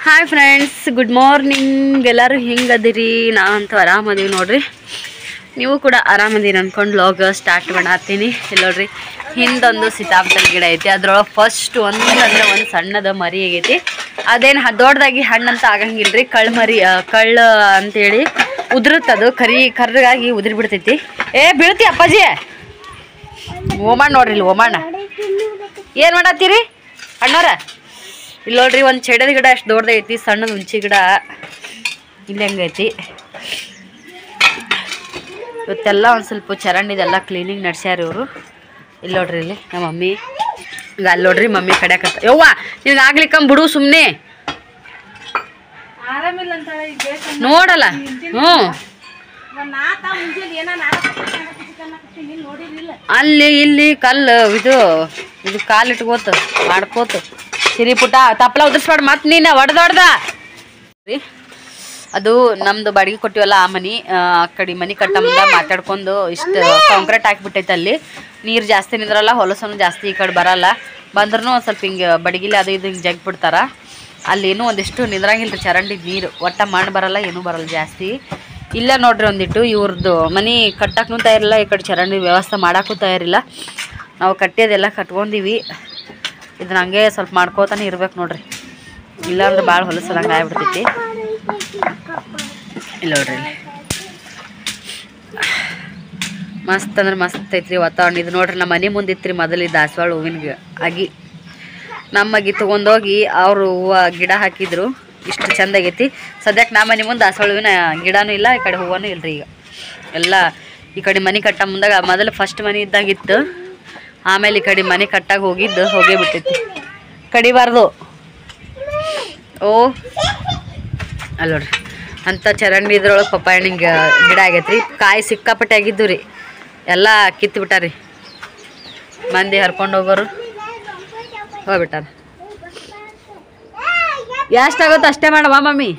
Hi friends, good morning. ಎಲ್ಲರೂ ಹಿಂಗದಿರಿ? ನಾವಂತೂ ಆರಾಮದೀವಿ ನೋಡ್ರಿ. ನೀವು ಕೂಡ ಆರಾಮದೀರಿ ಅಂದ್ಕೊಂಡು ವ್ಲಾಗ್ ಸ್ಟಾರ್ಟ್ ಮಾಡತ್ತೀನಿ. ಇಲ್ಲಿ ನೋಡ್ರಿ, ಹಿಂದೊಂದು ಸೀತಾಫಲ ಗಿಡ ಐತಿ. ಅದ್ರೊಳಗೆ ಫಸ್ಟ್ ಒಂದು ಸಣ್ಣದ ಮರಿ ಆಗೈತಿ. ಅದೇನು ದೊಡ್ಡದಾಗಿ ಹಣ್ಣಂತ ಆಗಂಗಿಲ್ರಿ, ಕಳ್ಳ ಅಂತೇಳಿ ಉದುರುತ್ತದು. ಕರ್ರಗಾಗಿ ಉದುರಿ ಬಿಡ್ತೈತಿ. ಬೀಳ್ತಿ ಅಪ್ಪಾಜಿ. ಓಮಣ್ಣ ನೋಡ್ರಿ, ಇಲ್ಲಿ ಓಮಣ್ಣ ಏನು ಮಾಡತ್ತೀರಿ ಅಣ್ಣವ್ರ? ಇಲ್ಲಿ ನೋಡ್ರಿ, ಒಂದು ಚೆಡದ ಗಿಡ ಅಷ್ಟು ದೊಡ್ಡದೈತಿ, ಸಣ್ಣದ ಹುಂಚಿ ಗಿಡ ಇಲ್ಲಿ ಹಂಗೈತಿ. ಇವತ್ತೆಲ್ಲ ಒಂದು ಸ್ವಲ್ಪ ಚರಂಡಿದೆಲ್ಲ ಕ್ಲೀನಿಂಗ್ ನಡೆಸ್ಯಾರ ಇವರು. ಇಲ್ಲಿ ನೋಡ್ರಿ, ಇಲ್ಲಿ ನಮ್ಮ ಮಮ್ಮಿ ಈಗ ಅಲ್ಲಿ ನೋಡ್ರಿ ಮಮ್ಮಿ ಕಡ್ಯಾಕತ್ತ. ಯವ್ವ ನಿನ್ಗೆ ಆಗ್ಲಿಕ್ಕಂಬ ಬಿಡು ಸುಮ್ಮನೆ ನೋಡಲ್ಲ. ಅಲ್ಲಿ ಇಲ್ಲಿ ಕಲ್ಲು ಇದು ಕಾಲಿಟ್ಕೋತ ಮಾಡ್ಕೋತ ಸಿರಿ ಪುಟ ತಪ್ಪಲ ಉದುರಿಸ್ಬಾರ್ದು. ಮತ್ತೆ ನೀನು ಹೊಡೆದೊಡ್ದ ಅದು ನಮ್ದು ಬಾಡಿಗೆ ಕೊಟ್ಟಿವಲ್ಲ ಆ ಮನೆ. ಆ ಕಡೆ ಮನೆ ಕಟ್ಟ ಮುಂದೆ ಮಾತಾಡ್ಕೊಂಡು ಇಷ್ಟು ಕಾಂಕ್ರೀಟ್ ಹಾಕಿಬಿಟ್ಟೈತೆ. ಅಲ್ಲಿ ನೀರು ಜಾಸ್ತಿ ನಿಂದ್ರಲ್ಲ, ಹೊಲಸನು ಜಾಸ್ತಿ ಈ ಕಡೆ ಬರಲ್ಲ. ಬಂದ್ರೂ ಒಂದು ಸ್ವಲ್ಪ ಹಿಂಗೆ ಬಡಗಿಲಿ ಅದು ಇದು ಹಿಂಗೆ ಜಗ್ ಬಿಡ್ತಾರ. ಅಲ್ಲೇನೂ ಒಂದಿಷ್ಟು ನಿಂದ್ರಂಗಿಲ್ಲ ರೀ ಚರಂಡಿ ನೀರು. ಒಟ್ಟ ಮಣ್ಣು ಬರಲ್ಲ, ಏನೂ ಬರಲ್ಲ ಜಾಸ್ತಿ. ಇಲ್ಲ ನೋಡ್ರಿ, ಒಂದಿಟ್ಟು ಇವ್ರದ್ದು ಮನೆ ಕಟ್ಟಕ್ಕೂ ತಯಾರಿಲ್ಲ, ಈ ಕಡೆ ಚರಂಡಿ ವ್ಯವಸ್ಥೆ ಮಾಡೋಕ್ಕೂ ತಯಾರಿಲ್ಲ. ನಾವು ಕಟ್ಟಿಯೋದೆಲ್ಲ ಕಟ್ಕೊಂಡೀವಿ. ಇದನ್ನ ಹಂಗೆ ಸ್ವಲ್ಪ ಮಾಡ್ಕೋತಾನೆ ಇರ್ಬೇಕು ನೋಡ್ರಿ, ಇಲ್ಲಾಂದ್ರೆ ಭಾಳ ಹೊಲಸದಂಗೆ ಆಗ್ಬಿಡ್ತೈತಿ. ಇಲ್ಲ ನೋಡ್ರಿ, ಇಲ್ಲಿ ಮಸ್ತ್ ಅಂದ್ರೆ ಮಸ್ತ್ ಐತ್ರಿ ವಾತಾವರಣ. ಇದು ನೋಡ್ರಿ, ನಮ್ಮ ಮನೆ ಮುಂದೆ ಇತ್ತು ರೀ ಮೊದಲು ದಾಸವಾಳ ಹೂವಿನ ಆಗಿ. ನಮಗೆ ತೊಗೊಂಡೋಗಿ ಅವರು ಹೂವು ಗಿಡ ಹಾಕಿದ್ರು. ಇಷ್ಟು ಚಂದ ಆಗೈತಿ. ಸದ್ಯಕ್ಕೆ ನಮ್ಮ ಮನೆ ಮುಂದೆ ದಾಸವಾಳ ಹೂವಿನ ಗಿಡನೂ ಇಲ್ಲ, ಈ ಕಡೆ ಹೂವನೂ ಇಲ್ಲರಿ. ಈಗ ಎಲ್ಲ ಈ ಕಡೆ ಮನೆ ಕಟ್ಟ ಮುಂದಾಗ ಮೊದಲು ಫಸ್ಟ್ ಮನೆ ಇದ್ದಾಗಿತ್ತು. ಆಮೇಲೆ ಈ ಕಡೆ ಮನೆ ಕಟ್ಟಾಗ ಹೋಗೇ ಬಿಟ್ಟೈತಿ. ಕಡಿಬಾರ್ದು. ಓ ಅಲ್ಲ ನೋಡ್ರಿ, ಅಂಥ ಚರಂಡಿ ಇದ್ರೊಳಗೆ ಪಪ್ಪಾಯ ಹಣ್ಣಿನ ಗಿಡ ಆಗೈತೆ ರೀ. ಕಾಯಿ ಸಿಕ್ಕಾಪಟ್ಟೆ ಆಗಿದ್ದು ರೀ, ಎಲ್ಲ ಕಿತ್ತು ಬಿಟ್ಟಾರಿ. ಮಂದಿ ಹರ್ಕೊಂಡು ಹೋಗೋರು ಹೋಗ್ಬಿಟ್ಟಾರ. ಎಷ್ಟಾಗುತ್ತೆ ಅಷ್ಟೇ ಮಾಡವ ಮಮ್ಮಿ.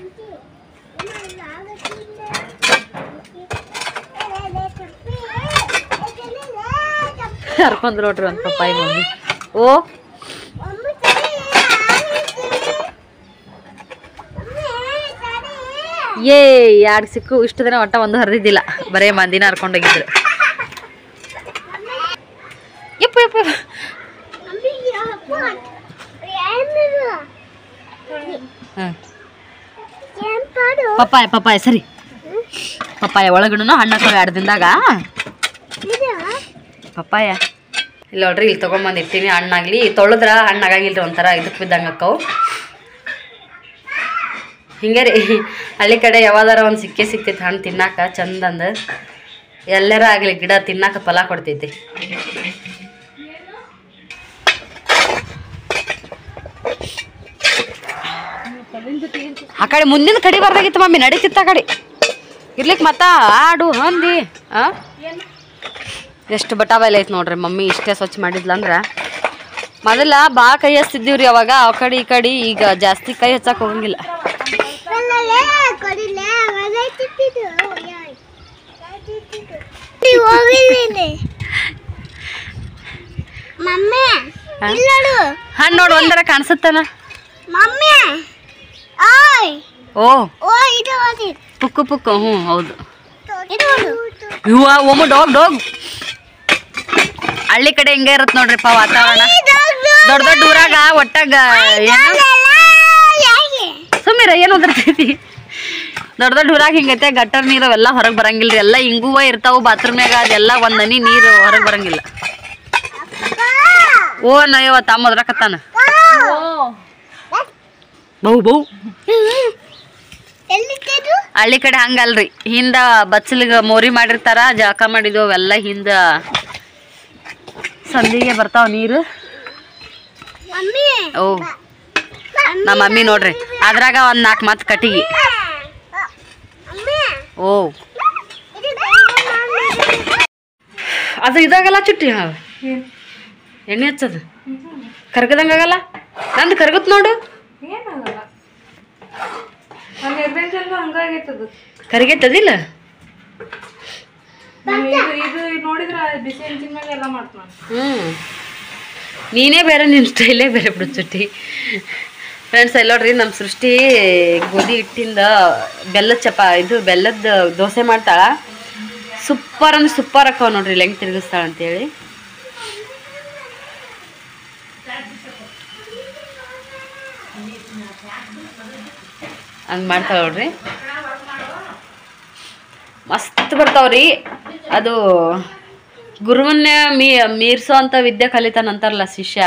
ಹರ್ಕೊಂಡ್ರು ನೋಡ್ರಿ ಒಂದು ಪಪ್ಪಾಯಿ ಮಮ್ಮಿ. ಓ ಯಾರು ಸಿಕ್ಕು ಇಷ್ಟು ದಿನ ಒಟ್ಟ ಒಂದು ಹರಿದಿದ್ದಿಲ್ಲ, ಬರೇ ಮಂದಿನ ಹರ್ಕೊಂಡೋಗಿದ್ರು. ಯಪ್ಪ ಯಪ್ಪ ಪಪ್ಪಾಯ ಸರಿ. ಪಪ್ಪಾಯ ಒಳಗಡೆ ಹಣ್ಣಾಕವ 2 ದಿನದಾಗ ಪಪ್ಪಾಯ. ಇಲ್ಲ ನೋಡ್ರಿ, ಇಲ್ಲಿ ತೊಗೊಂಬಂದು ಇರ್ತೀನಿ. ಹಣ್ಣಾಗ್ಲಿ ತೊಳೆದ್ರ ಹಣ್ಣಾಗಿಲ್ರಿ, ಒಂಥರ ಇದಕ್ಕೆ ಬಿದ್ದಂಗೆ ಅಕ್ಕವು. ಹಿಂಗೆ ರೀ, ಹಳ್ಳಿ ಕಡೆ ಯಾವ್ದಾರ ಒಂದು ಸಿಕ್ತೈತಿ ಹಣ್ಣು ತಿನ್ನಾಕ ಚಂದಂದ. ಎಲ್ಲರ ಆಗಲಿ ಗಿಡ ತಿನ್ನಾಕ ಫಲ ಕೊಡ್ತೈತಿ. ಆ ಕಡೆ ಮುಂದಿನ ಕಡೆ ಬರ್ದಾಗಿತ್ತು ಮಮ್ಮಿ, ನಡೀತಿತ್ತ ಆ ಕಡೆ ಇರ್ಲಿಕ್ಕೆ. ಮತ್ತ ಆಡು ಹಂದಿ ಎಷ್ಟು ಬಟಾಬೈಲ್ ಐತೆ ನೋಡ್ರಿ. ಮಮ್ಮಿ ಇಷ್ಟೇ ಸ್ವಚ್ಛ ಮಾಡಿದ್ಲಂದ್ರೆ ಮೊದಲ ಭಾಳ ಕೈ ಹಚ್ತಿದ್ದೀವ್ರಿ ಅವಾಗ. ಆ ಕಡೆ ಈ ಕಡೆ ಈಗ ಜಾಸ್ತಿ ಕೈ ಹಚ್ಚಕ್ಕೆ ಹೋಗಂಗಿಲ್ಲ. ಹಣ್ಣು ನೋಡು ಒಂದರ ಕಾಣಿಸುತ್ತಾನ. ಓ ಪುಕ್ಕು ಪುಕ್ಕು. ಹ್ಞೂ ಹೌದು. ಇವ ಒಮ್ಮೆ ಡಾಗ್ ಹಳ್ಳಿ ಕಡೆ ಹಿಂಗೆ ಇರತ್ತೆ ನೋಡ್ರಿಪ್ಪ ವಾತಾವರಣ. ದೊಡ್ಡ ದೊಡ್ಡ ಊರಾಗ ಒಟ್ಟಾಗ ಸುಮ್ಮೀರ ಏನು ಓದಿರ್ತೈತಿ. ದೊಡ್ಡ ದೊಡ್ಡ ಊರಾಗ ಹಿಂಗೈತೆ, ಗಟ್ಟರ್ ನೀರು ಅವೆಲ್ಲ ಹೊರಗೆ ಬರಂಗಿಲ್ರಿ. ಎಲ್ಲ ಹಿಂಗುವ ಇರ್ತಾವು ಬಾತ್ರೂಮ್ಯಾಗ, ಅದೆಲ್ಲ ಒಂದು ಹನಿ ನೀರು ಹೊರಗೆ ಬರಂಗಿಲ್ಲ. ಓ ನಯ್ಯವ ತಮ್ಮ ಒದ್ರಕತ್ತಾನ. ಬೌ ಹಳ್ಳಿ ಕಡೆ ಹಂಗಲ್ರಿ, ಹಿಂದ ಬಚ್ಚಲಿಗೆ ಮೋರಿ ಮಾಡಿರ್ತಾರ, ಜಳಕ ಮಾಡಿದ್ವು ಅವೆಲ್ಲ ಹಿಂದ ಸಂದಿಗೆ ಬರ್ತಾವ ನೀರು. ಓ ನಮ್ಮ ಮಮ್ಮಿ ನೋಡ್ರಿ, ಅದ್ರಾಗ ಒಂದು 4 ಮಾತು ಕಟ್ಟಿಗೆ ಓ ಅದು ಇದಾಗಲ್ಲ ಚುಟ್ಟಿ ಹಾವು ಎಣ್ಣೆ ಹಚ್ಚದು ಕರ್ಗದಂಗೆ ಆಗಲ್ಲ ನಂದು ಕರ್ಗತ್ ನೋಡು ಕರಿಗೈತದಿಲ್ಲ ನೀನೇ ಬೇರೆ ನಿನ್ನ ಸ್ಟೈಲೇ ಬೇರೆ ಬಿಡು ಚುಟ್ಟಿ ಫ್ರೆಂಡ್ಸ್ ಎಲ್ಲ ನೋಡ್ರಿ ನಮ್ಮ ಸೃಷ್ಟಿ ಗೋಧಿ ಹಿಟ್ಟಿಂದ ಬೆಲ್ಲದ ದೋಸೆ ಮಾಡ್ತಾಳ ಸೂಪರ್ ಅಂದ್ರೆ ಸೂಪರ್ ಅಕ್ಕವ ನೋಡ್ರಿ ಹೆಂಗೆ ತಿರುಗಿಸ್ತಾಳ ಅಂತೇಳಿ ಹಂಗೆ ಮಾಡ್ತಾಳ ನೋಡ್ರಿ ಮಸ್ತ್ ಬರ್ತಾವ್ರಿ ಅದು ಗುರುವನ್ನೇ ಮೀರ್ಸೋ ಅಂತ ವಿದ್ಯೆ ಕಲಿತಾನಂತಾರಲ್ಲ ಶಿಷ್ಯ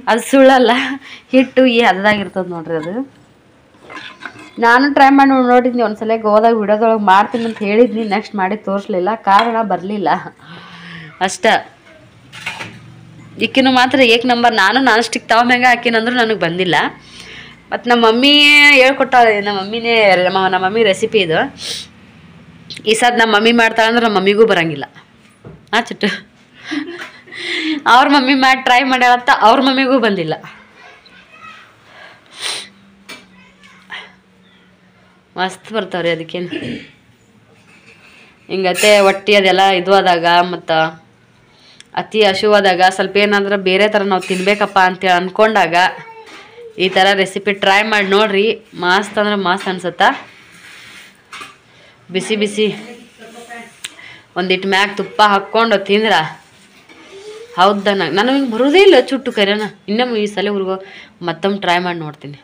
ಅದು ಸುಳ್ಳಲ್ಲ ಹಿಟ್ಟು ಈ ಹದದಾಗಿರ್ತದ ನೋಡ್ರಿ ಅದು ನಾನು ಟ್ರೈ ಮಾಡಿ ನೋಡಿದ್ನಿ ಒಂದ್ಸಲ ಗೋದಾಗ ವಿಡಿಯೋದೊಳಗೆ ಮಾಡ್ತೀನಿ ಅಂತ ಹೇಳಿದ್ನಿ ನೆಕ್ಸ್ಟ್ ಮಾಡಿ ತೋರಿಸ್ಲಿಲ್ಲ ಕಾರಣ ಬರಲಿಲ್ಲ ಅಷ್ಟ ಇಕ್ಕಿನೂ ಮಾತ್ರ ಏಕ್ ನಂಬರ್ ನಾನ್ ಸ್ಟಿಕ್ ತಾವ ಮ್ಯಾಗ ಹಾಕಿನಂದ್ರೂ ನನಗೆ ಬಂದಿಲ್ಲ ಮತ್ತು ನಮ್ಮ ಮಮ್ಮಿ ಹೇಳ್ಕೊಟ್ಟಾಳೆ ನಮ್ಮ ಮಮ್ಮಿ ರೆಸಿಪಿ ಇದು ಈ ಸದ್ ನಮ್ಮ ಮಮ್ಮಿ ಮಾಡ್ತಾಳಂದ್ರೆ ನಮ್ಮ ಮಮ್ಮಿಗೂ ಬರಂಗಿಲ್ಲ ಚುಟ್ಟು ಅವ್ರ ಮಮ್ಮಿ ಮಾಡಿ ಟ್ರೈ ಮಾಡ್ಯಾಳತ್ತ ಅವ್ರ ಮಮ್ಮಿಗೂ ಬಂದಿಲ್ಲ ಮಸ್ತ್ ಬರ್ತಾವ್ರಿ ಅದಕ್ಕೇನು ಹಿಂಗತ್ತೆ ಹೊಟ್ಟಿ ಅದೆಲ್ಲ ಇದು ಆದಾಗ ಮತ್ತು ಅತಿ ಹಸಿವಾದಾಗ ಸ್ವಲ್ಪ ಏನಾದ್ರೆ ಬೇರೆ ಥರ ನಾವು ತಿನ್ಬೇಕಪ್ಪ ಅಂತೇಳಿ ಅಂದ್ಕೊಂಡಾಗ ಈ ಥರ ರೆಸಿಪಿ ಟ್ರೈ ಮಾಡಿ ನೋಡ್ರಿ ಮಸ್ತ್ ಅಂದ್ರೆ ಮಸ್ತ್ ಅನ್ಸುತ್ತಾ ಬಿಸಿ ಬಿಸಿ ಒಂದಿಟ್ಟು ಮ್ಯಾಗ ತುಪ್ಪ ಹಾಕ್ಕೊಂಡು ತಿಂದ್ರೆ ಹೌದಾ ನನಗೆ ಹಿಂಗೆ ಬರೋದೇ ಇಲ್ಲ ಚುಟ್ಟು ಕರೆನ ಇನ್ನೊಮ್ಮೆ ಈ ಸಲ ಊರಿಗೋ ಮತ್ತೊಮ್ಮೆ ಟ್ರೈ ಮಾಡಿ ನೋಡ್ತೀನಿ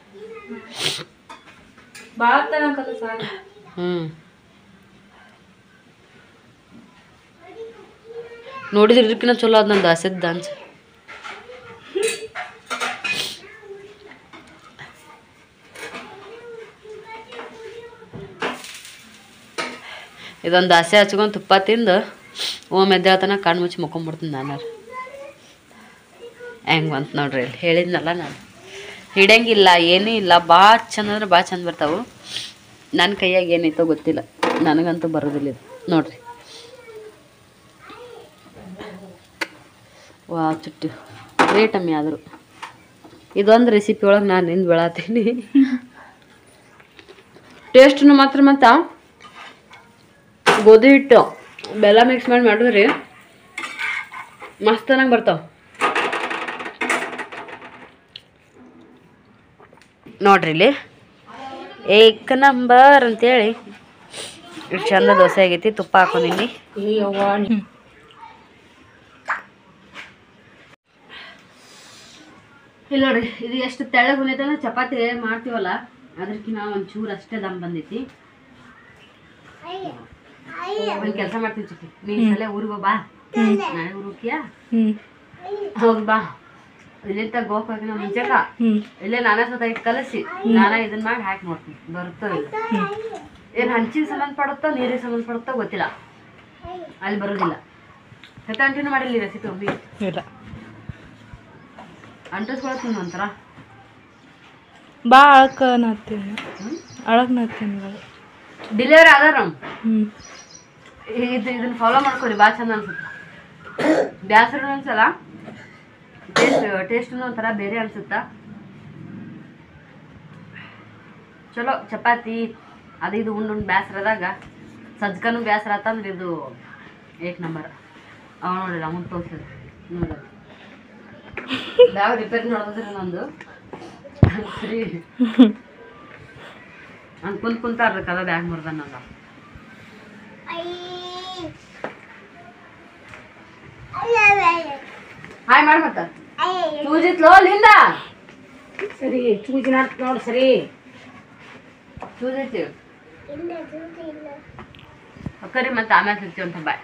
ನೋಡಿದ್ರೆ ಇದಕ್ಕಿಂತ ಚಲೋ ಅದ್ ನಂದು ಹಸದ್ ದಾನ್ಸ್ ಇದೊಂದು ಹಸೆ ಹಚ್ಕೊಂಡು ತುಪ್ಪ ತಿಂದು ಎದ್ದೇಳ್ತಾನ ಕಣ್ಣು ಮುಚ್ಚಿ ಮುಕ್ಕೊಂಬಿಡ್ತೀನಿ ನಾನು ಹೆಂಗೆ ಬಂತು ನೋಡ್ರಿ ಇಲ್ಲಿ ಹೇಳಿದ್ನಲ್ಲ ನಾನು ಹಿಡಿಯಂಗಿಲ್ಲ ಏನೂ ಇಲ್ಲ ಭಾಳ ಚಂದ ಅಂದ್ರೆ ಭಾಳ ಚಂದ ಬರ್ತಾವೆ ನನ್ನ ಕೈಯಾಗ ಏನೈತೋ ಗೊತ್ತಿಲ್ಲ ನನಗಂತೂ ಬರೋದಿಲ್ಲ ಇದು ನೋಡ್ರಿ ವಾ ಚುಟ್ಟು ಗ್ರೇಟ್ ಅಮ್ಮಿ ಆದರೂ ಇದೊಂದು ರೆಸಿಪಿ ಒಳಗೆ ನಾನು ನಿಂದು ಬೆಳತೀನಿ ಟೇಸ್ಟನ್ನು ಮಾತ್ರ ಮತ್ತು ಗೋಧಿ ಹಿಟ್ಟು ಬೆಲ್ಲ ಮಿಕ್ಸ್ ಮಾಡಿ ಮಾಡಿದ್ರಿ ಮಸ್ತ್ ಚೆನ್ನಾಗಿ ಬರ್ತಾವೆ ನೋಡ್ರಿ ಇಲ್ಲಿ ಏಕ ನಂಬರ್ ಅಂತೇಳಿ ಇಷ್ಟು ಚಂದ ದೋಸೆ ಆಗೈತಿ ತುಪ್ಪ ಹಾಕೊಂಡಿನಿ ಇಲ್ಲ ನೋಡ್ರಿ ಇದು ಎಷ್ಟು ತೆಳ್ಳಗೆ ಬಂದೈತೆ ಅಂದ್ರೆ ಚಪಾತಿ ಮಾಡ್ತೀವಲ್ಲ ಅದಕ್ಕಿಂತ ಒಂಚೂರು ಅಷ್ಟೇ ದಮ್ ಬಂದೈತಿ ಒಂದು ಕೆಲಸ ಮಾಡ್ತೀನಿ ಚಿಕ್ಕಿ ನೀನು ಸಲ ಊರಿಗೆ ಬಾ ನಾಳೆ ಊರುಕಿಯಾ ಹೌದು ಬಾ ಇಲ್ಲಿಂದ ಗೋಕಾಕಿನ ಮುಂಚೆಕ ಇಲ್ಲೇ ನಾನೇ ಸ್ವತಃ ಇಟ್ಟು ಕಲಸಿ ನಾನೇ ಇದನ್ನ ಮಾಡಿ ಹಾಕಿ ನೋಡ್ತೀನಿ ಬರುತ್ತೋ ಇಲ್ಲ ಏನು ಹಂಚಿಗೆ ಸಂಬಂಧಪಡುತ್ತೋ ನೀರಿಗೆ ಸಂಬಂಧಪಡುತ್ತೋ ಗೊತ್ತಿಲ್ಲ ಅಲ್ಲಿ ಬರೋದಿಲ್ಲ ಕತೆ ಅಂಟಿನೂ ಮಾಡಿಲ್ಲ ರೆಸಿಪಿ ಒಮ್ಮೆ ಇಲ್ಲ ಅಂಟಿಸ್ಕೊಳ್ತೀನಿ ಒಂಥರ ಬಾ ಅಳಕ ನಾತೀನಿ ಅಳಕ್ ನಾತೀನಿ ಡಿಲಿವರಿ ಆದಾರ ಇದನ್ನ ಫಾಲೋ ಮಾಡ್ಕೊಳ್ಳಿ ಭಾಳ ಚಂದ ಅನ್ಸುತ್ತೆ ಬ್ಯಾಸರ ಅನ್ಸಲ್ಲ ಟೇಸ್ಟೂ ಒಂಥರ ಬೇರೆ ಅನ್ಸುತ್ತಾ ಚಲೋ ಚಪಾತಿ ಅದು ಇದು ಉಂಡು ಬ್ಯಾಸರದಾಗ ಸಜ್ಕನೂ ಬ್ಯಾಸರ ಆತಂದ್ರೆ ಇದು ಏಕ್ ನಂಬರ್ ಅವ ನೋಡಿಲ್ಲ ಅಮೌಂಟ್ ತೋರಿಸಿದ್ರು ನೋಡೋದು ಯಾವ ರಿಪೇರಿ ನೋಡಿದ್ರೆ ನಂದು ಸರಿ ಹಂಗೆ ಕುಂತಾರ್ರಿ ಕದ ಬ್ಯಾಗ್ ಮುರ್ದ ನಂದ ಹಾಯ್ ಮಾಡಿ ಮತ್ತ ಚೂಜಿತ್ಲೋ ಅಲ್ಲಿಂದ ಸರಿ ಚೂಜಿ ನೋಡಿ ಸರಿ ಚೂಜೈತಿ ಕರಿ ಮತ್ತೆ ಆಮೇಲೆ ಸಿಗ್ತೀವಿ ಅಂತ ಬಾಯ್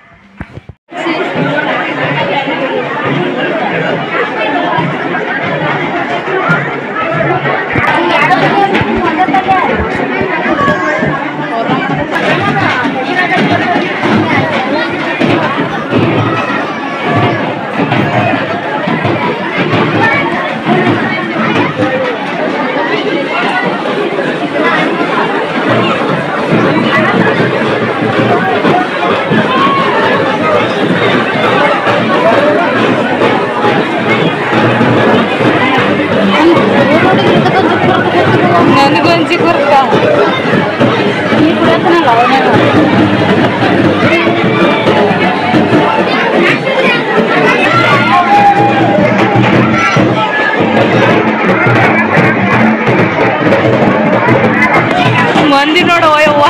ಮಂದಿ ನೋಡವ ಯವ್ವ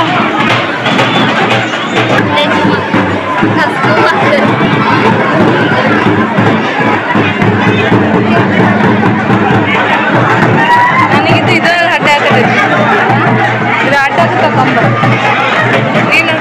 ನನಗಿದ್ದು ಇದು ಅಡ್ಡ ಹಾಕತೈತಿ ಇದು ಅಡ್ಡ ಹಾಕತ್ತ ಕಂಬ ನೀನು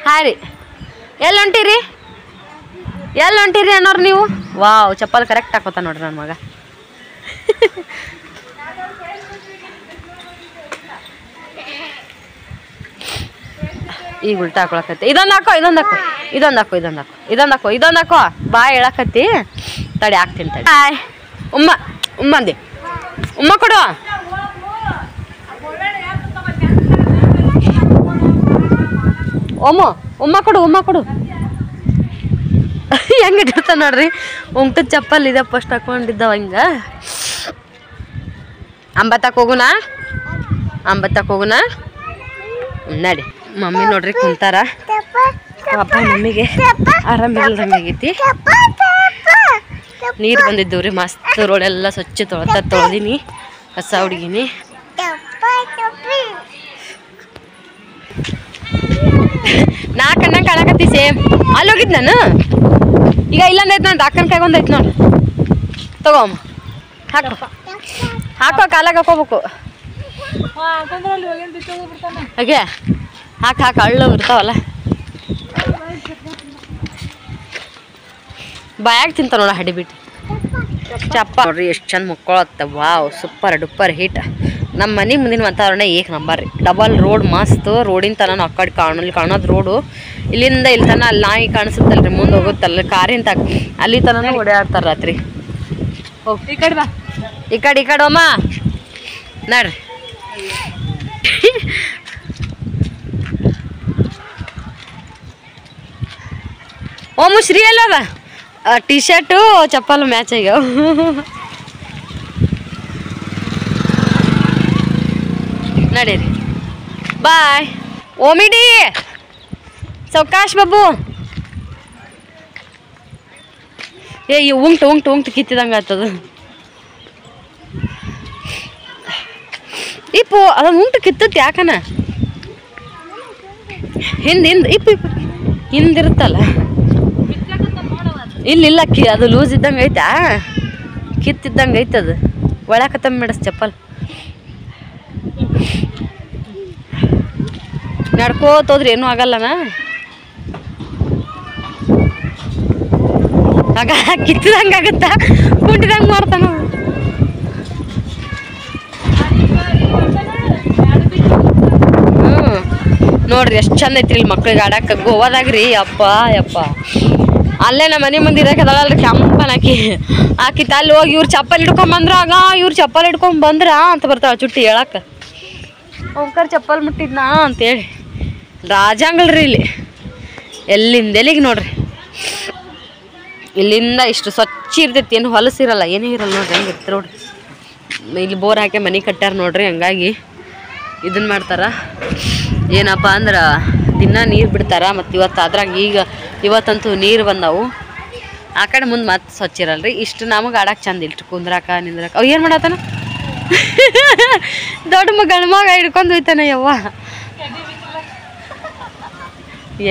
ಹಾಂ ರೀ ಎಲ್ಲಿ ಹೊಂಟಿರಿ ಅನ್ನೋರು ನೀವು? ವಾವ್, ಚಪ್ಪಲ್ ಕರೆಕ್ಟ್ ಹಾಕೋತ ನೋಡ್ರಿ ನನ್ನ ಮಗ. ಈಗ ಉಲ್ಟಾ ಹಾಕೊಳಕತ್ತಿ. ಇದೊಂದು ಹಾಕೋ ಬಾ ಹೇಳಕತ್ತಿ. ತಡಿ ಹಾಕ್ತೀನಿ ತಡಿ. ಹಾಯ್ ಉಮ್ಮ ಅಂದೆ. ಉಮ್ಮ ಕೊಡು. ಉಮ್ಮ ಕೊಡು ಹೆಂಗೆ ಇಟ್ಟಿರ್ತಾನೆ ನೋಡ್ರಿ. ಉಂಟದ ಚಪ್ಪಲ್ ಇದೆ ಫಸ್ಟ್ ಹಾಕೊಂಡಿದ್ದಾವ ಹಿಂಗ. ಅಂಬತ್ತಕ್ಕೆ ಹೋಗುನಾ ನಡಿ. ಮಮ್ಮಿ ನೋಡ್ರಿ ಕುಂತಾರ. ಪಾಪ ಮಮ್ಮಿಗೆ ಆರಾಮಿಲ್ದಂಗೆ ಆಗೈತಿ. ನೀರು ಬಂದಿದ್ದು ರೀ, ಮಸ್ತ್ ರೋಡೆಲ್ಲ ಸ್ವಚ್ಛ ತೊಳೆದೀನಿ, ಕಸ ಹುಡುಗಿನಿ. ನಾ ಕಣ್ಣಂಗೆ ಕಾಣಕತ್ತಿ ಸೇಮ್. ಅಲ್ಲಿ ಹೋಗಿದ್ ನಾನು. ಈಗ ಇಲ್ಲಂದ ಐತೆ ನೋಡಿ, ಅಕ್ಕನ ಕೈಗೊಂದು ಐತೆ ನೋಡಿ. ತಗೋಮ್ಮ, ಹಾಕೋ ಕಾಲಾಗ ಹಾಕೋಬೇಕು. ಹಾಗೆ ಹಾಕಿ ಹಳ್ಳು ಇರ್ತಾವಲ್ಲ, ಬಾಯಾಗ ತಿಂತ ನೋಡ ಹಡಿಬಿಟ್ಟು. ಚಪ್ಪ ನೋಡ್ರಿ ಎಷ್ಟು ಚಂದ ಮುಕ್ಕೊಳತ್ತ. Wow, super duper hit. ನಮ್ಮ ಮನೆ ಮುಂದಿನ ವಾತಾವರಣ ಏಕ್ ನಂಬರ್ ರೀ. ಡಬಲ್ ರೋಡ್ ಮಸ್ತ್. ರೋಡಿನ ತನ ಆ ಕಡೆ ಕಾಣೋದು ರೋಡು. ಇಲ್ಲಿಂದ ಇಲ್ಲಿ ತನ ಅಲ್ಲಿ ನಾಯಿ ಕಾಣಿಸುತ್ತಲ್ರಿ, ಮುಂದೆ ಹೋಗುತ್ತಲ್ಲ ಕಾರಿಂದ ಅಲ್ಲಿ ತನೂ ಓಡಾಡ್ತಾರ ರಾತ್ರಿ. ಹೋಗಿ ಈ ಕಡೆ ಅಮ್ಮ ನೋಡ್ರಿ. ಓಮು ಶ್ರೀ ಅಲ್ಲದ ಟಿ ಶರ್ಟು ಚಪ್ಪಲ್ ಮ್ಯಾಚ್ ಆಗ್ಯಾವ. ನಡೀರಿ ಬಾಯ್. ಓಮಿಡಿ ಸೌಕಾಶ್ ಬಾಬು. ಈ ಉಂಟು ಕಿತ್ತಿದಂಗೆ ಆಗ್ತದ. ಇಪ್ಪು ಅದೊಂದು ಉಂಟು ಕಿತ್ತತ್ ಯಾಕನ ಹಿಂದಿರುತ್ತಲ್ಲ. ಇಲ್ಲ ಅದು ಲೂಸ್ ಇದ್ದಂಗೆ ಐತಾ, ಕಿತ್ತಿದ್ದಂಗೆ ಐತದ. ಒಳಕತ್ತಂಬ ಮೇಡಸ್ ಚಪ್ಪಲ್. ನಡ್ಕೋತೋದ್ರಿ ಏನೂ ಆಗಲ್ಲನ. ಆಗ ಕಿತ್ತಿದಂಗೆ ಆಗತ್ತ, ಕುಂಟಿದಂಗೆ ಮಾಡ್ತಾನ. ನೋಡ್ರಿ ಎಷ್ಟು ಚಂದ ಐತ್ರಿ ಇಲ್ಲಿ ಮಕ್ಳಿಗೆ ಆಡಕ್ಕೆ. ಗೋವಾದಾಗ್ರಿ ಯಪ್ಪ ಅಲ್ಲೇ ನಮ್ಮ ಮನೆ ಮುಂದೆ ಇರಕದಳಲ್ರಿ ಕೆಂಪನಾಕಿ. ಆಕಿತ್ತ ಅಲ್ಲಿ ಹೋಗಿ ಇವ್ರು ಚಪ್ಪಲ್ ಹಿಡ್ಕೊಂಬಂದ್ರ ಅಂತ ಬರ್ತಾಳ ಚುಟ್ಟಿ ಹೇಳಕ್ಕೆ. ಓಂಕಾರ ಚಪ್ಪಲ್ ಮುಟ್ಟಿದ್ನಾ ಅಂತೇಳಿ ರಾಜಾಂಗಲ್ರಿ ಇಲ್ಲಿ. ಎಲ್ಲಿಂದೆಲ್ಲಿಗೆ ನೋಡ್ರಿ, ಇಲ್ಲಿಂದ ಇಷ್ಟು ಸ್ವಚ್ಛ ಇರ್ತೈತಿ. ಏನು ಹೊಲಸಿರಲ್ಲ, ಏನೇ ಇರಲ್ಲ ನೋಡ್ರಿ. ಹೆಂಗೆ ಇರ್ತಾರೆ ನೋಡ್ರಿ. ಇಲ್ಲಿ ಬೋರ್ ಹಾಕಿ ಮನೆ ಕಟ್ಟಾರ ನೋಡ್ರಿ. ಹಂಗಾಗಿ ಇದನ್ನ ಮಾಡ್ತಾರ. ಏನಪ್ಪ ಅಂದ್ರೆ ದಿನ ನೀರು ಬಿಡ್ತಾರ. ಮತ್ತು ಅದ್ರಾಗ ಇವತ್ತಂತೂ ನೀರು ಬಂದವು. ಆ ಕಡೆ ಮುಂದೆ ಮತ್ತೆ ಸ್ವಚ್ಛ ಇರಲ್ರಿ. ಇಷ್ಟು ನಮಗೆ ಆಡಕ್ಕೆ ಚಂದ ಇಲ್ರಿ, ಕುಂದ್ರಾಕ ನಿಂದ್ರಾಕ. ಅವು ಏನು ಮಾಡತ್ತಾನ ದೊಡ್ಡ ಗಂಡು ಮಗ ಹಿಡ್ಕೊಂಡು ಹೋಯ್ತಾನ. ಯವ್ವ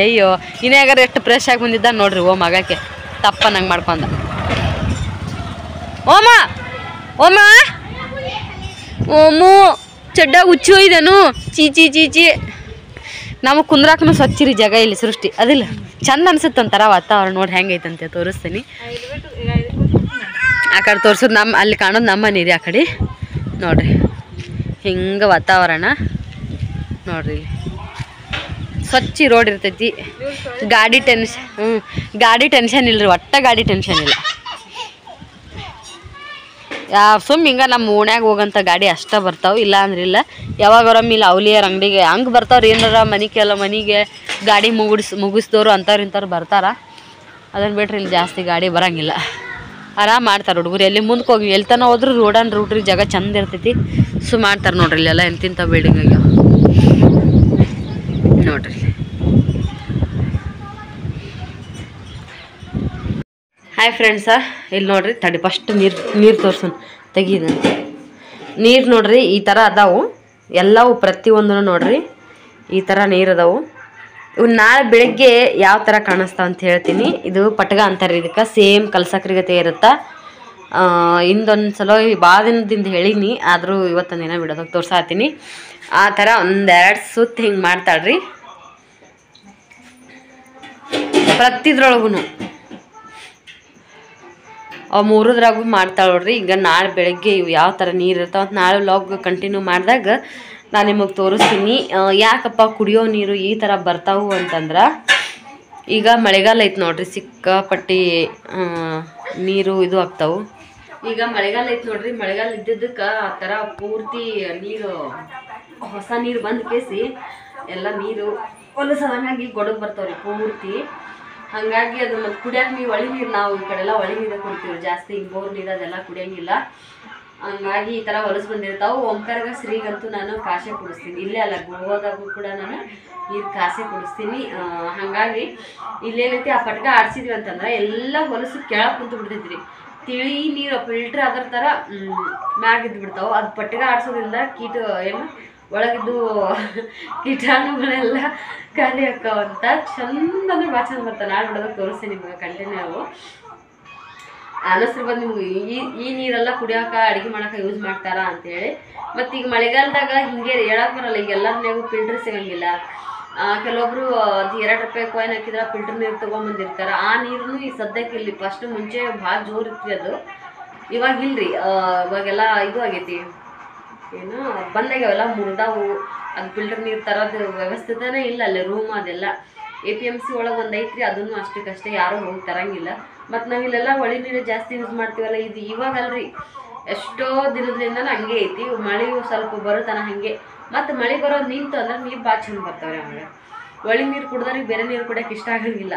ಅಯ್ಯೋ, ಇನ್ಯಾಗಾರ ಎಷ್ಟು ಫ್ರೆಶ್ ಆಗಿ ಬಂದಿದ್ದ ನೋಡ್ರಿ. ಓ ಮಗಕ್ಕೆ ತಪ್ಪ ನಂಗೆ ಮಾಡ್ಕೊಂಡ. ಓಮ ಓಮು ಚಡ್ಡ ಹುಚ್ಚು ಒಯ್ದೇನು ಚೀಚಿ ಚೀಚಿ ನಮಗೆ ಕುಂದ್ರಾಕನು ಸ್ವಚ್ಛ ರೀ ಜಾಗ ಇಲ್ಲಿ ಸೃಷ್ಟಿ ಅದಿಲ್ಲ ಚಂದ ಅನ್ಸುತ್ತಂತಾರ ವಾತಾವರಣ ನೋಡಿ ಹೆಂಗೈತಂತೆ ತೋರಿಸ್ತೀನಿ ಆ ಕಡೆ ತೋರ್ಸೋದು ನಮ್ಮ ಅಲ್ಲಿ ಕಾಣೋದು ನಮ್ಮ ಮನೆ ರೀ ಆ ಕಡೆ ನೋಡ್ರಿ ಹಿಂಗೆ ವಾತಾವರಣ ನೋಡ್ರಿ ಸ್ವಚ್ಛ ರೋಡ್ ಇರ್ತೈತಿ ಗಾಡಿ ಟೆನ್ಷನ್ ಇಲ್ರಿ ಒಟ್ಟ ಗಾಡಿ ಟೆನ್ಷನ್ ಇಲ್ಲ ಹಿಂಗೆ ನಮ್ಮ ಓಣ್ಯಾಗ ಹೋಗಂಥ ಗಾಡಿ ಅಷ್ಟೇ ಬರ್ತಾವೆ ಇಲ್ಲ ಅಂದ್ರೆ ಇಲ್ಲ ಯಾವಾಗ ಇಲ್ಲಿ ಅವಲಿಯರ ಅಂಗಡಿಗೆ ಹಂಗೆ ಬರ್ತಾವ್ರಿ ಏನಾರ ಮನೆಗೆ ಗಾಡಿ ಮುಗಿಸ್ದವ್ರು ಅಂಥವ್ರು ಇಂಥವ್ರು ಬರ್ತಾರ ಅದನ್ನು ಬಿಟ್ರೆ ಇಲ್ಲಿ ಜಾಸ್ತಿ ಗಾಡಿ ಬರೋಂಗಿಲ್ಲ ಆರಾಮ್ ಮಾಡ್ತಾರೆ ಹುಡುಗರು ಎಲ್ಲಿ ಮುಂದಕ್ಕೆ ಹೋಗಿ ಎಲ್ಲಿ ತನಕ ಹೋದ್ರು ರೂಟ್ರಿ ಜಾಗ ಚಂದ ಇರ್ತೈತಿ ಮಾಡ್ತಾರೆ ನೋಡ್ರಿ ಇಲ್ಲೆಲ್ಲ ಎಂತಿಂಥ ಬಿಲ್ಡಿಂಗ್ ಆಗ್ಯಾವ ನೋಡ್ರಿ ಹಾಯ್ ಫ್ರೆಂಡ್ಸ ಇಲ್ಲಿ ನೋಡ್ರಿ ತಡಿ ಫಸ್ಟ್ ನೀರು ತೋರ್ಸೋಣ ತೆಗೀದಂತೆ ನೀರು ನೋಡ್ರಿ ಈ ಥರ ಅದಾವು ಎಲ್ಲವೂ ಪ್ರತಿಯೊಂದೂ ನೋಡ್ರಿ ಈ ಥರ ನೀರು ಅದಾವು ಇವು ನಾಳೆ ಬೆಳಗ್ಗೆ ಯಾವ ಥರ ಕಾಣಿಸ್ತಾವ ಅಂತ ಹೇಳ್ತೀನಿ ಇದು ಪಟ್ಗ ಅಂತಾರೆ ಇದಕ್ಕೆ ಸೇಮ್ ಕಲ್ಸಕ್ರಿಗತೆ ಇರುತ್ತೆ ಇಂದೊಂದು ಸಲ ಭಾಳ ದಿನದಿಂದ ಹೇಳೀನಿ ಆದರೂ ಇವತ್ತೊಂದು ದಿನ ಬಿಡೋದಕ್ಕೆ ತೋರ್ಸಾತೀನಿ ಆ ಥರ ಒಂದೆರಡು ಸುತ್ತು ಹಿಂಗೆ ಮಾಡ್ತಾಳ್ರಿ ಪ್ರತಿದ್ರೊಳಗೂ ಅವು ಮೂರದ್ರಾಗೂ ಮಾಡ್ತಾಳೆ ನೋಡ್ರಿ ಈಗ ನಾಳೆ ಬೆಳಗ್ಗೆ ಇವು ಯಾವ ಥರ ನೀರು ಇರ್ತಾವ ನಾಳೆ ವ್ಲಾಗ್ ಕಂಟಿನ್ಯೂ ಮಾಡಿದಾಗ ನಾನು ನಿಮಗೆ ತೋರಿಸ್ತೀನಿ ಯಾಕಪ್ಪ ಕುಡಿಯೋ ನೀರು ಈ ಥರ ಬರ್ತಾವು ಅಂತಂದ್ರೆ ಈಗ ಮಳೆಗಾಲ ಐತೆ ನೋಡ್ರಿ ಸಿಕ್ಕಾಪಟ್ಟಿ ನೀರು ಇದು ಆಗ್ತಾವು ಈಗ ಮಳೆಗಾಲ ಐತೆ ನೋಡ್ರಿ ಮಳೆಗಾಲ ಇದ್ದಿದ್ದಕ್ಕೆ ಆ ಥರ ಪೂರ್ತಿ ನೀರು ಹೊಸ ನೀರು ಬಂದು ಕೇಸಿ ಎಲ್ಲ ನೀರು ಹೊಲಸದಂಗಾಗಿ ಗೊಡಗೆ ಬರ್ತಾವ್ರಿ ಪೂರ್ತಿ ಹಾಗಾಗಿ ಅದು ಮತ್ತು ಕುಡಿಯೋಕೆ ನೀವು ಒಳಿ ನೀರು ನಾವು ಈ ಕಡೆ ಎಲ್ಲ ಒಳಿ ನೀರು ಕುಡಿತೀವಿ ಜಾಸ್ತಿ ಹಿಂಗೆ ಬೋರ್ ನೀರು ಅದೆಲ್ಲ ಕುಡಿಯೋಂಗಿಲ್ಲ ಹಂಗಾಗಿ ಈ ಥರ ಹೊಲಸು ಬಂದಿರ್ತಾವೆ ಓಂಕಾರಗ ಶ್ರೀಗಂತೂ ನಾನು ಕಾಸೆ ಕುಡಿಸ್ತೀನಿ ಇಲ್ಲೇ ಅಲ್ಲ ಗೋವಾದಾಗೂ ಕೂಡ ನಾನು ನೀರು ಕಾಸೆ ಕುಡಿಸ್ತೀನಿ ಹಾಗಾಗಿ ಇಲ್ಲೇನೈತಿ ಆ ಪಟ್ಕ ಆಡಿಸಿದ್ವಿ ಅಂತಂದ್ರೆ ಎಲ್ಲ ಹೊಲಸು ಕೆಳಗೆ ಕುಂತು ಬಿಡ್ತೈತ್ರಿ ತಿಳಿ ನೀರು ಫಿಲ್ಟ್ರ್ ಅದರ ಥರ ಮ್ಯಾಗಿದ್ದು ಬಿಡ್ತಾವೆ ಅದು ಪಟ್ಕ ಆಡಿಸೋದ್ರಿಂದ ಏನು ಒಳಗಿದ್ದು ಕೀಟಾಣುಗಳೆಲ್ಲ ಖಾಲಿ ಹಾಕವಂತ ಚಂದ ಅಂದ್ರೆ ಭಾಳ ಚಂದ ಬರ್ತಾವೆ ನಾಳೆ ಬಿಡೋದಕ್ಕೆ ತೋರಿಸ್ತೀನಿ ನಿಮ್ಗೆ ಕಂಟಿನ್ಯೂ ಅನಸ್ರು ಬಂದು ನಿಮ್ಗೆ ಈ ನೀರೆಲ್ಲ ಕುಡಿಯೋಕೆ ಅಡುಗೆ ಮಾಡೋಕೆ ಯೂಸ್ ಮಾಡ್ತಾರ ಅಂತೇಳಿ ಮತ್ತು ಈಗ ಮಳೆಗಾಲದಾಗ ಹಿಂಗೆ ಹೇಳಕ್ಕೆ ಬರಲ್ಲ ಈಗ ಎಲ್ಲರನ್ಯಾಗೂ ಫಿಲ್ಟರ್ ಸಿಗಂಗಿಲ್ಲ ಕೆಲವೊಬ್ರು ಅದು ₹2 ಕಾಯಿನ್ ಹಾಕಿದ್ರೆ ಫಿಲ್ಟರ್ ನೀರು ತೊಗೊಂಬಂದಿರ್ತಾರೆ ಆ ನೀರನ್ನು ಈ ಸದ್ಯಕ್ಕೆ ಇಲ್ಲಿ ಫಸ್ಟ್ ಮುಂಚೆ ಭಾಳ ಜೋರು ಇರ್ತಿ ಅದು ಇವಾಗ ಇಲ್ರಿ ಇವಾಗೆಲ್ಲ ಇದು ಆಗೈತಿ ಏನು ಬಂದಾಗ್ಯಾವೆಲ್ಲ ಮುರಿದಾವು ಅದು ಫಿಲ್ಟರ್ ನೀರು ತರೋದು ವ್ಯವಸ್ಥೆನೇ ಇಲ್ಲ ಅಲ್ಲಿ ರೂಮ್ ಅದೆಲ್ಲ APMC ಒಳಗೆ ಒಂದು ಐತ್ರಿ ಅದನ್ನು ಅಷ್ಟಕ್ಕಷ್ಟೇ ಯಾರೂ ಹೋಗಿ ತರಂಗಿಲ್ಲ ಮತ್ತು ನಾವಿಲ್ಲೆಲ್ಲ ಒಳಿ ನೀರು ಜಾಸ್ತಿ ಯೂಸ್ ಮಾಡ್ತೀವಲ್ಲ ಇದು ಇವಾಗಲ್ರಿ ಎಷ್ಟೋ ದಿನದಿಂದ ಹಂಗೆ ಐತಿ ಮಳೆಯು ಸ್ವಲ್ಪ ಬರುತ್ತಾನ ಹಾಗೆ ಮತ್ತು ಮಳೆ ಬರೋದು ನಿಂತು ಅಂದ್ರೆ ನೀರು ಭಾಳ ಚಂದ ಬರ್ತಾವ್ರಿ ಆಮೇಲೆ ಒಳಿ ನೀರು ಕುಡ್ದವ್ರಿಗೆ ಬೇರೆ ನೀರು ಕುಡಿಯೋಕೆ ಇಷ್ಟ ಆಗಂಗಿಲ್ಲ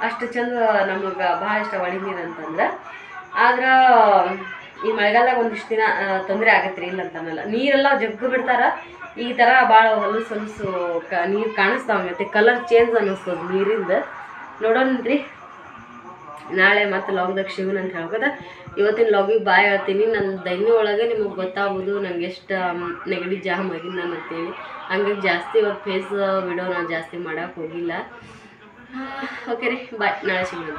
ಅಷ್ಟು ಚಂದ ನಮಗೆ ಭಾಳ ಇಷ್ಟ ಒಳಿ ನೀರು ಅಂತಂದ್ರೆ ಆದ್ರೆ ಈ ಮಳೆಗಾಲದಾಗ ಒಂದಿಷ್ಟು ದಿನ ತೊಂದರೆ ಆಗತ್ತೆ ರೀ ಇಲ್ಲ ಅಂತನಲ್ಲ ನೀರೆಲ್ಲ ಜಗ್ಗು ಬಿಡ್ತಾರ ಈ ಥರ ಭಾಳ ಹೊಲಸು ನೀರು ಕಾಣಿಸ್ತಾವೆ ಮತ್ತು ಕಲರ್ ಚೇಂಜ್ ಅನ್ನಿಸ್ತದೆ ನೀರಿಂದ ನೋಡೋಣ್ರಿ ನಾಳೆ ಮತ್ತು ಲಾಗ್ದಾಗ ಶಿವನ್ ಅಂತ ಹೇಳ್ಬೋದ ಇವತ್ತಿನ ಲಾಗಿಗೆ ಬಾಯ್ ಹೇಳ್ತೀನಿ ನನ್ನ ದೈನಿ ಒಳಗೆ ನಿಮಗೆ ಗೊತ್ತಾಗ್ಬೋದು ನಂಗೆ ಎಷ್ಟು ನೆಗಡಿ ಜಾಮ್ ಆಗಿ ನಾನು ಅಂತೇಳಿ ಹಂಗಾಗಿ ಜಾಸ್ತಿ ಇವತ್ತು ಫೇಸ್ ವಿಡಿಯೋ ನಾನು ಜಾಸ್ತಿ ಮಾಡೋಕೆ ಹೋಗಿಲ್ಲ ಓಕೆ ರೀ ಬಾಯ್ ನಾಳೆ ಶಿವನ್